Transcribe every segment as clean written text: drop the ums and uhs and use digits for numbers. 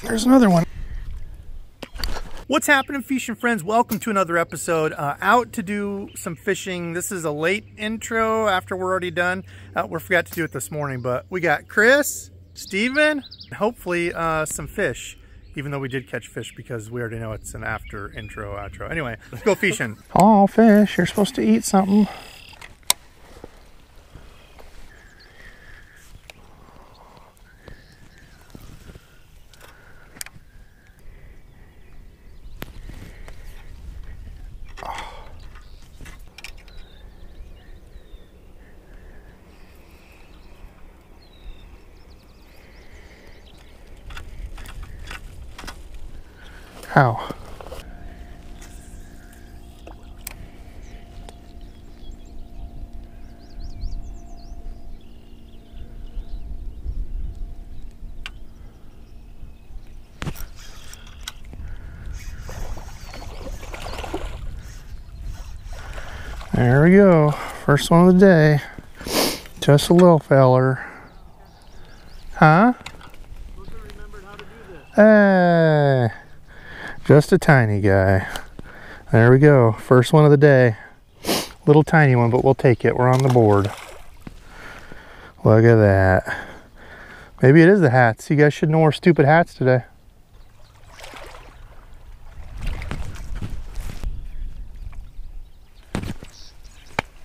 There's another one. What's happening, fishing friends? Welcome to another episode. Out to do some fishing. This is a late intro after we're already done. We forgot to do it this morning, but we got Chris, Steven, and hopefully some fish. Even though we did catch fish because we already know it's an after intro, outro. Anyway, let's go fishing. Oh, fish, you're supposed to eat something. How? There we go. First one of the day. Just a little feller. Huh? Hey. Just a tiny guy. There we go. First one of the day. Little tiny one, but we'll take it. We're on the board. Look at that. Maybe it is the hats. You guys should know wear stupid hats today.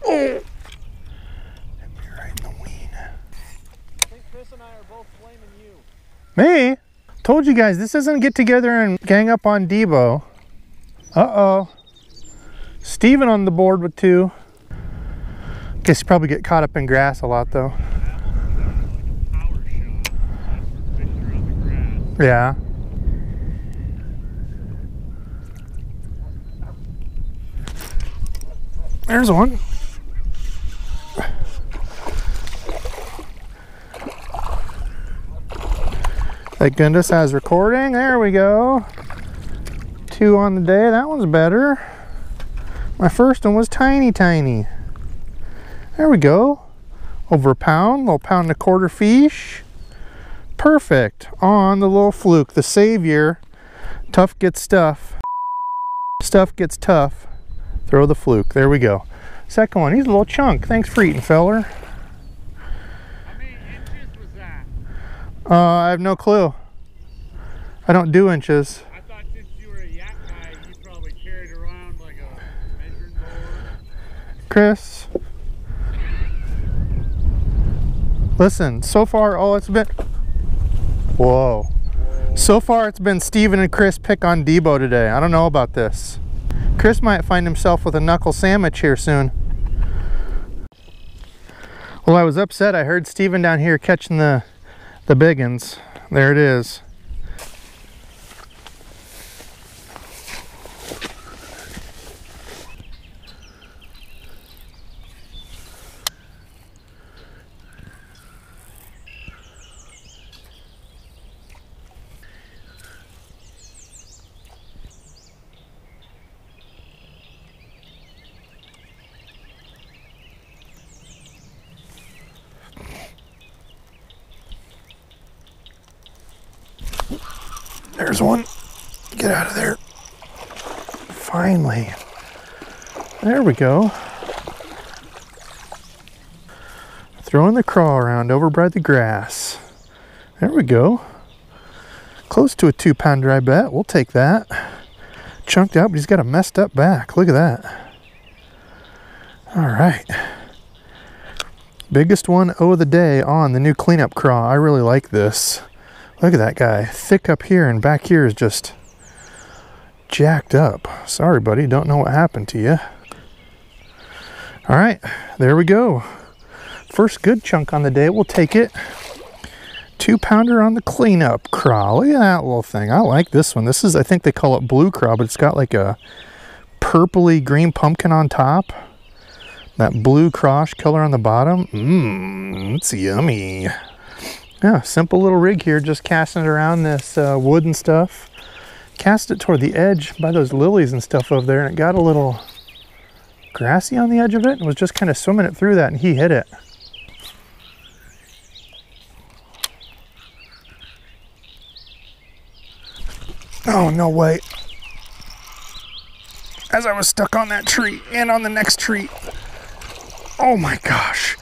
Oh! Hit me right in the ween. I think Chris and I are both blaming you. Me? Told you guys, this isn't get together and gang up on Debo. Uh-oh. Steven on the board with 2. Guess you probably get caught up in grass a lot though. Yeah. There's one. Thank goodness I was recording. There we go. 2 on the day. That one's better. My first one was tiny. There we go. Over a pound. Little pound and a quarter fish. Perfect. On the little Fluke. The savior. Tough gets stuff. Stuff gets tough. Throw the Fluke. There we go. Second one. He's a little chunk. Thanks for eating, feller. I have no clue. I don't do inches. I thought since you were a yak guy, you probably carried around like a measuring board. Chris. Listen, so far, it's been... Whoa. So far, it's been Steven and Chris pick on Debo today. I don't know about this. Chris might find himself with a knuckle sandwich here soon. Well, I was upset. I heard Steven down here catching the biggins. There it is. There's one. Get out of there. Finally. There we go. Throwing the crawl around over by the grass. There we go. Close to a 2-pounder, I bet. We'll take that. Chunked out, but he's got a messed up back. Look at that. All right. Biggest one of the day on the new cleanup crawl. I really like this. Look at that guy. Thick up here and back here is just jacked up. Sorry, buddy. Don't know what happened to you. All right. There we go. First good chunk on the day. We'll take it. 2-pounder on the cleanup crawl. Look at that little thing. I like this one. This is, I think they call it blue crawl, but it's got like a purpley green pumpkin on top. That blue cross color on the bottom. It's yummy. Yeah, simple little rig here, just casting it around this wood and stuff. Cast it toward the edge by those lilies and stuff over there, and it got a little grassy on the edge of it and was just kind of swimming it through that, and he hit it. Oh, no way. As I was stuck on that tree and on the next tree. Oh my gosh.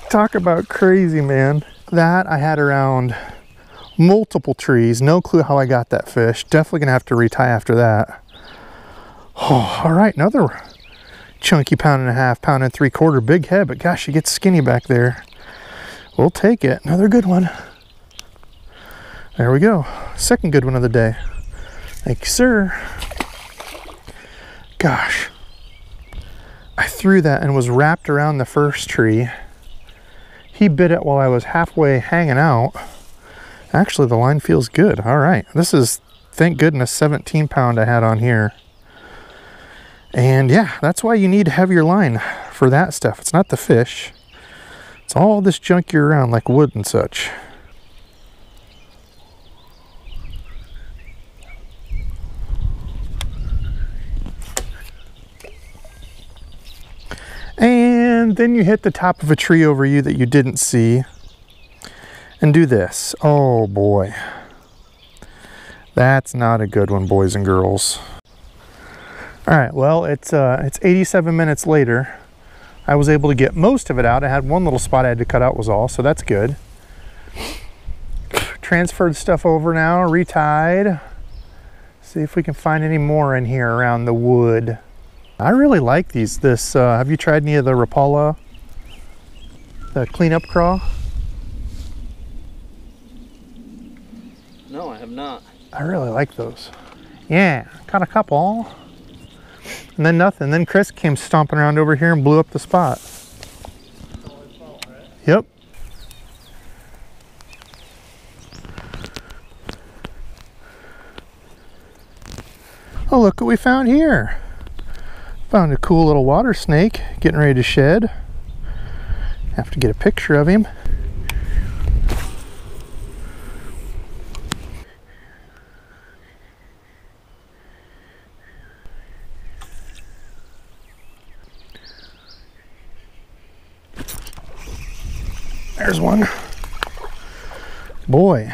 Talk about crazy, man. That I had around multiple trees. No clue how I got that fish. Definitely gonna have to retie after that. Oh, all right, another chunky 1.5 pound, 1 3/4 big head, but gosh, she gets skinny back there. We'll take it. Another good one. There we go. Second good one of the day. Thank you, sir. Gosh. I threw that and was wrapped around the first tree. He bit it while I was halfway hanging out. Actually, the line feels good. All right. This is, thank goodness, 17 pound I had on here. And yeah, that's why you need heavier line for that stuff. It's not the fish. It's all this junk you're around like wood and such. And then you hit the top of a tree over you that you didn't see and do this. Oh boy. That's not a good one, boys and girls. All right, well, it's 87 minutes later. I was able to get most of it out. I had one little spot I had to cut out was all, so that's good. Transferred stuff over now, retied. See if we can find any more in here around the wood. I really like these. Have you tried any of the Rapala? The cleanup craw? No, I have not. I really like those. Yeah, caught a couple. And then nothing. Then Chris came stomping around over here and blew up the spot. Yep. Oh, look what we found here. Found a cool little water snake getting ready to shed. Have to get a picture of him. There's one. Boy,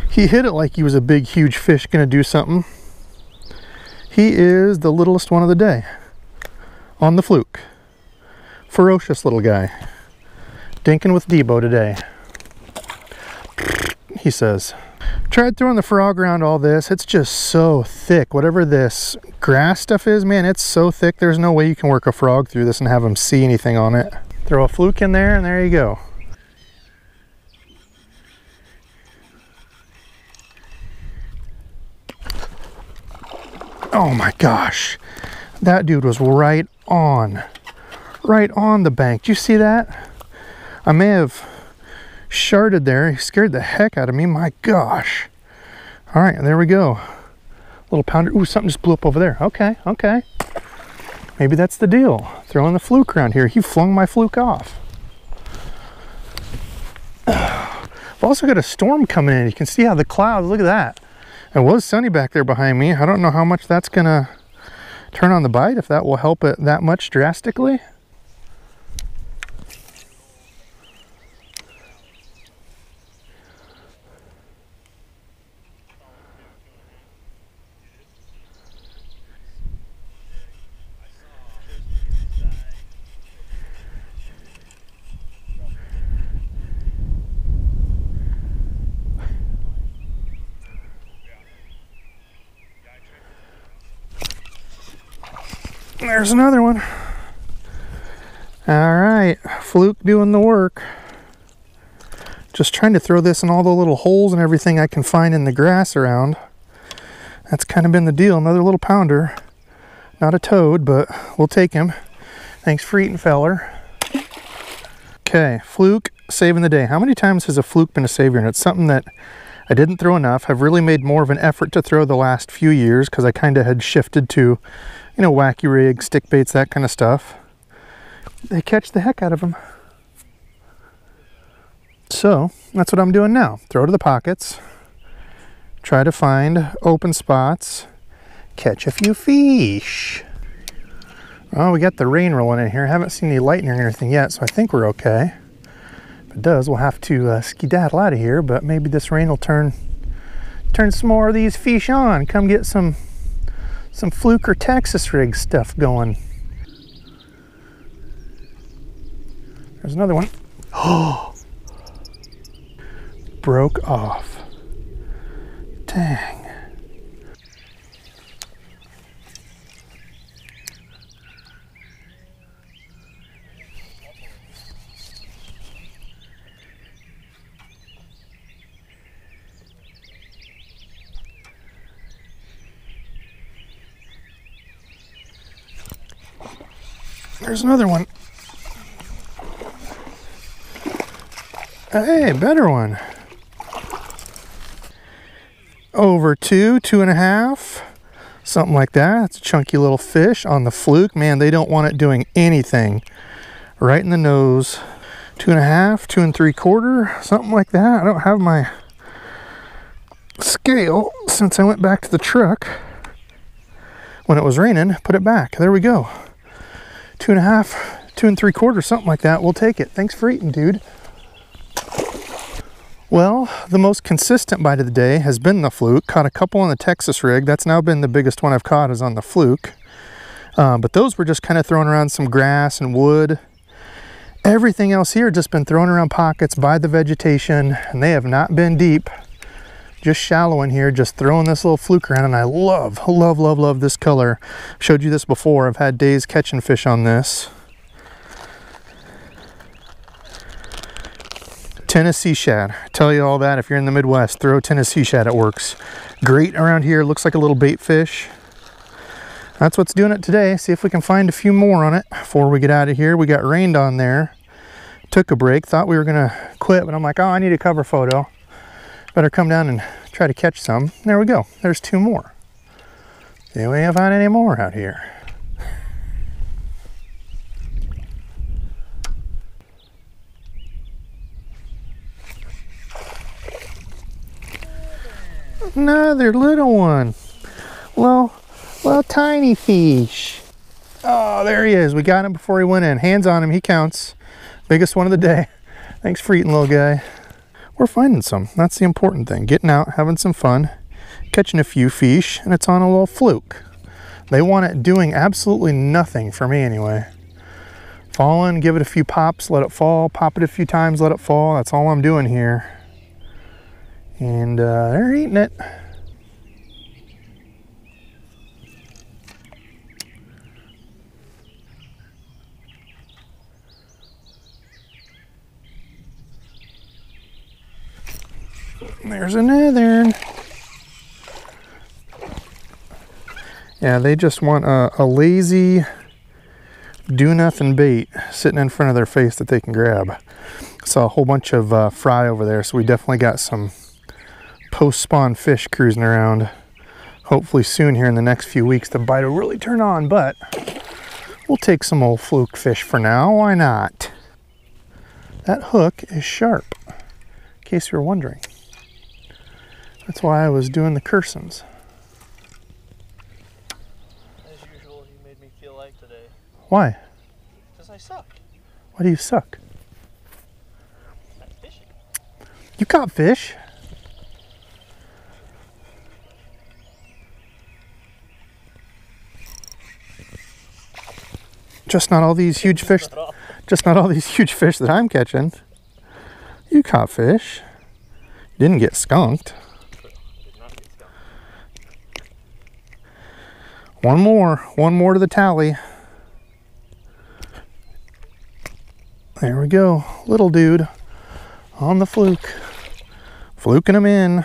he hit it like he was a big, huge fish gonna do something. He is the littlest one of the day on the Fluke. Ferocious little guy. Dinking with Debo today, he says. Tried throwing the frog around all this. It's just so thick. Whatever this grass stuff is, man, it's so thick. There's no way you can work a frog through this and have him see anything on it. Throw a Fluke in there and there you go. Oh my gosh, that dude was right on the bank. Do you see that? I may have sharded there. He scared the heck out of me. My gosh. All right, there we go. Little pounder. Ooh, something just blew up over there. Okay, okay. Maybe that's the deal. Throwing the Fluke around here. He flung my Fluke off. I've also got a storm coming in. You can see how the clouds, look at that. It was sunny back there behind me. I don't know how much that's gonna turn on the bite, if that will help it that much drastically. There's another one. All right, Fluke doing the work. Just trying to throw this in all the little holes and everything I can find in the grass around. That's kind of been the deal. Another little pounder. Not a toad, but we'll take him. Thanks for eating, feller. Okay, Fluke saving the day. How many times has a Fluke been a savior? And it's something that I didn't throw enough. I've really made more of an effort to throw the last few years because I kind of had shifted to, you know, wacky rigs, stick baits, that kind of stuff. They catch the heck out of them. So that's what I'm doing now. Throw to the pockets. Try to find open spots. Catch a few fish. Oh, we got the rain rolling in here. I haven't seen any lightning or anything yet, so I think we're okay. If it does, we'll have to skedaddle out of here, but maybe this rain will turn some more of these fish on. Come get some Fluke or Texas rig stuff going. There's another one. Oh, broke off. Dang. There's another one. Hey, better one. Over 2.5, something like that. It's a chunky little fish on the Fluke. Man, they don't want it doing anything. Right in the nose. 2.5, 2 3/4, something like that. I don't have my scale since I went back to the truck when it was raining. Put it back. There we go. 2.5, 2 3/4, something like that. We'll take it. Thanks for eating, dude. Well, the most consistent bite of the day has been the Fluke. Caught a couple on the Texas rig. That's now been the biggest one I've caught is on the Fluke. But those were just kind of throwing around some grass and wood. Everything else here just been thrown around pockets by the vegetation, and they have not been deep. Just shallow in here, just throwing this little Fluke around, and I love this color. Showed you this before. I've had days catching fish on this. Tennessee shad. Tell you all that if you're in the Midwest, throw Tennessee shad, it works. Great around here, looks like a little bait fish. That's what's doing it today. See if we can find a few more on it before we get out of here. We got rained on there. Took a break, thought we were gonna quit, but I'm like, oh, I need a cover photo. Better come down and try to catch some. There we go, there's 2 more. See if we can find any more out here. Another little one. Well, tiny fish. Oh, there he is. We got him before he went in. Hands on him, he counts. Biggest one of the day. Thanks for eating, little guy. We're finding some. That's the important thing. Getting out, having some fun, catching a few fish, and it's on a little Fluke. They want it doing absolutely nothing for me anyway. Falling, give it a few pops, let it fall, pop it a few times, let it fall. That's all I'm doing here. And they're eating it. There's another. Yeah, they just want a lazy do-nothing bait sitting in front of their face that they can grab. Saw a whole bunch of fry over there, so we definitely got some post-spawn fish cruising around. Hopefully soon here in the next few weeks the bite will really turn on, but we'll take some old Fluke fish for now. Why not? That hook is sharp, in case you were wondering. That's why I was doing the cursings. As usual, you made me feel like today. Why? Because I suck. Why do you suck? At fishing. You caught fish. Just not all these huge fish. Just not all these huge fish that I'm catching. You caught fish. You didn't get skunked. Did not get skunked. One more to the tally. There we go, little dude on the Fluke. Fluking him in.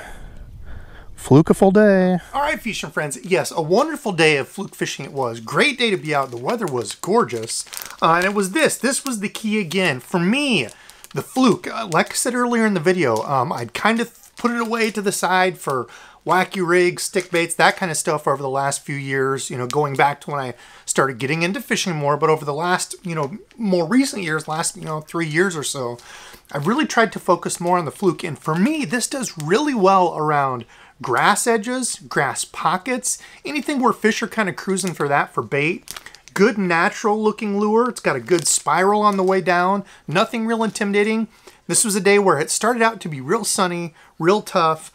Flukeiful day. All right, fishing friends. Yes, a wonderful day of fluke fishing it was. Great day to be out. The weather was gorgeous. And it was this. This was the key again. For me, the Fluke, like I said earlier in the video, I'd kind of put it away to the side for wacky rigs, stick baits, that kind of stuff over the last few years, you know, going back to when I started getting into fishing more. But over the last, you know, more recent years, last, 3 years or so, I've really tried to focus more on the Fluke. And for me, this does really well around grass edges, grass pockets, anything where fish are kind of cruising for that for bait. Good natural looking lure. It's got a good spiral on the way down. Nothing real intimidating. This was a day where it started out to be real sunny, real tough.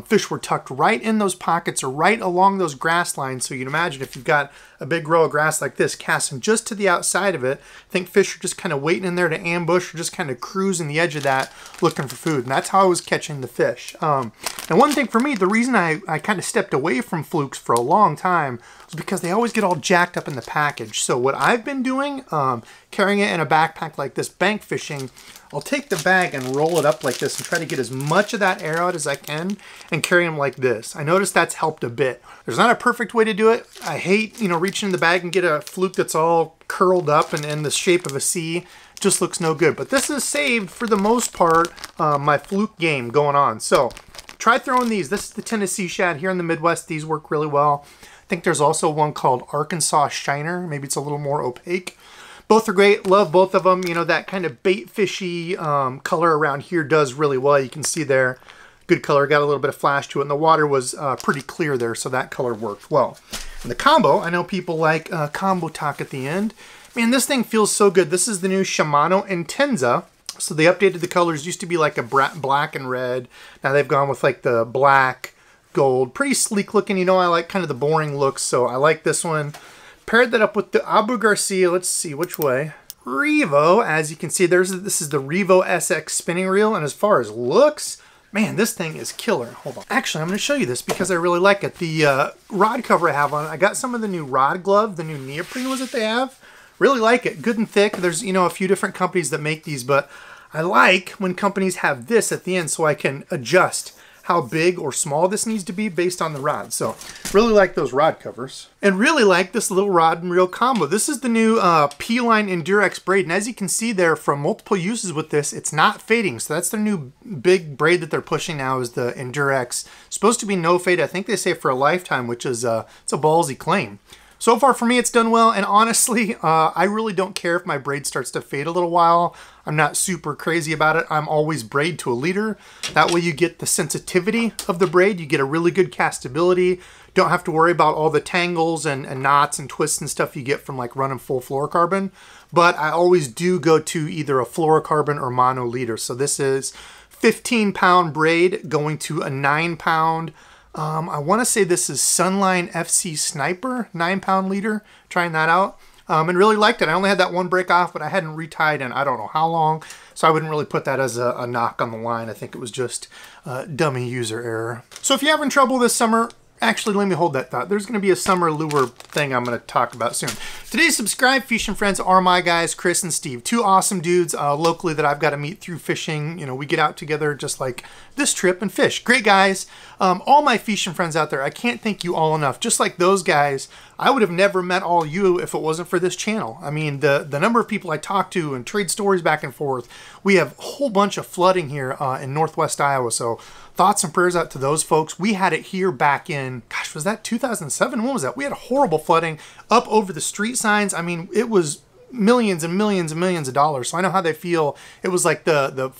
Fish were tucked right in those pockets or right along those grass lines. So you can imagine if you've got a big row of grass like this, casting just to the outside of it, I think fish are just kind of waiting in there to ambush or just kind of cruising the edge of that looking for food. And that's how I was catching the fish. And one thing for me, the reason I kind of stepped away from flukes for a long time was because they always get all jacked up in the package. So what I've been doing, carrying it in a backpack like this, bank fishing, I'll take the bag and roll it up like this and try to get as much of that air out as I can and carry them like this. I noticed that's helped a bit. There's not a perfect way to do it. I hate, you know, reaching in the bag and get a fluke that's all curled up and in the shape of a C. It just looks no good. But this has saved, for the most part, my fluke game going on. So try throwing these. This is the Tennessee shad. Here in the Midwest, these work really well. I think there's also one called Arkansas Shiner. Maybe it's a little more opaque. Both are great. Love both of them. You know, that kind of bait fishy color around here does really well. You can see there, good color. Got a little bit of flash to it. And the water was pretty clear there, so that color worked well. And the combo, I know people like combo talk at the end. Man, this thing feels so good. This is the new Shimano Intenza. So they updated the colors. Used to be like a black and red. Now they've gone with like the black, gold. Pretty sleek looking. You know, I like kind of the boring looks, so I like this one. Paired that up with the Abu Garcia, let's see which way. Revo, as you can see, this is the Revo SX spinning reel, and as far as looks, man, this thing is killer. Hold on. Actually, I'm going to show you this because I really like it. The rod cover I have on, I got some of the new rod glove, the new neoprene ones that they have. Really like it. Good and thick. There's, you know, a few different companies that make these, but I like when companies have this at the end so I can adjust how big or small this needs to be based on the rod. So really like those rod covers and really like this little rod and reel combo. This is the new P-Line Endurex braid. And as you can see there from multiple uses with this, it's not fading. So that's their new big braid that they're pushing now is the Endurex. Supposed to be no fade. I think they say for a lifetime, which is it's a ballsy claim. So far for me, it's done well, and honestly, I really don't care if my braid starts to fade a little while. I'm not super crazy about it. I'm always braid to a leader. That way you get the sensitivity of the braid. You get a really good castability. Don't have to worry about all the tangles and knots and twists and stuff you get from like running full fluorocarbon. But I always do go to either a fluorocarbon or mono leader. So this is 15-pound braid going to a 9-pound. I want to say this is Sunline FC Sniper, 9-pound leader, trying that out, and really liked it. I only had that one break off, but I hadn't retied in I don't know how long, so I wouldn't really put that as a knock on the line. I think it was just dummy user error. So if you're having trouble this summer, actually, let me hold that thought. There's going to be a summer lure thing I'm going to talk about soon. Today's subscribed fishing friends are my guys, Chris and Steve. Two awesome dudes locally that I've got to meet through fishing. You know, we get out together just like this trip and fish. Great guys. All my fishing friends out there, I can't thank you all enough. Just like those guys, I would have never met all you if it wasn't for this channel. I mean, the number of people I talk to and trade stories back and forth. We have a whole bunch of flooding here in Northwest Iowa, so thoughts and prayers out to those folks. We had it here back in, gosh, was that 2007? When was that? We had horrible flooding up over the street signs. I mean, it was millions and millions and millions of dollars. So I know how they feel. It was like the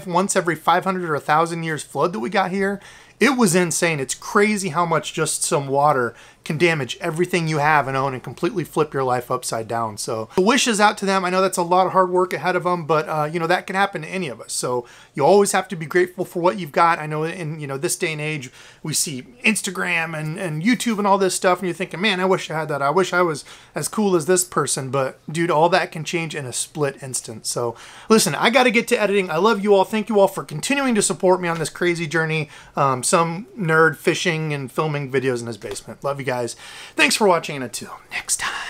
once every 500 or 1,000 years flood that we got here. It was insane. It's crazy how much just some water can damage everything you have and own and completely flip your life upside down. So the wishes out to them. I know that's a lot of hard work ahead of them, but you know, that can happen to any of us. So you always have to be grateful for what you've got. I know in, you know, this day and age, we see Instagram and YouTube and all this stuff, and you're thinking, man, I wish I had that. I wish I was as cool as this person. But dude, all that can change in a split instant. So listen, I got to get to editing. I love you all. Thank you all for continuing to support me on this crazy journey. Some nerd fishing and filming videos in his basement. Love you guys. Thanks for watching, and until next time.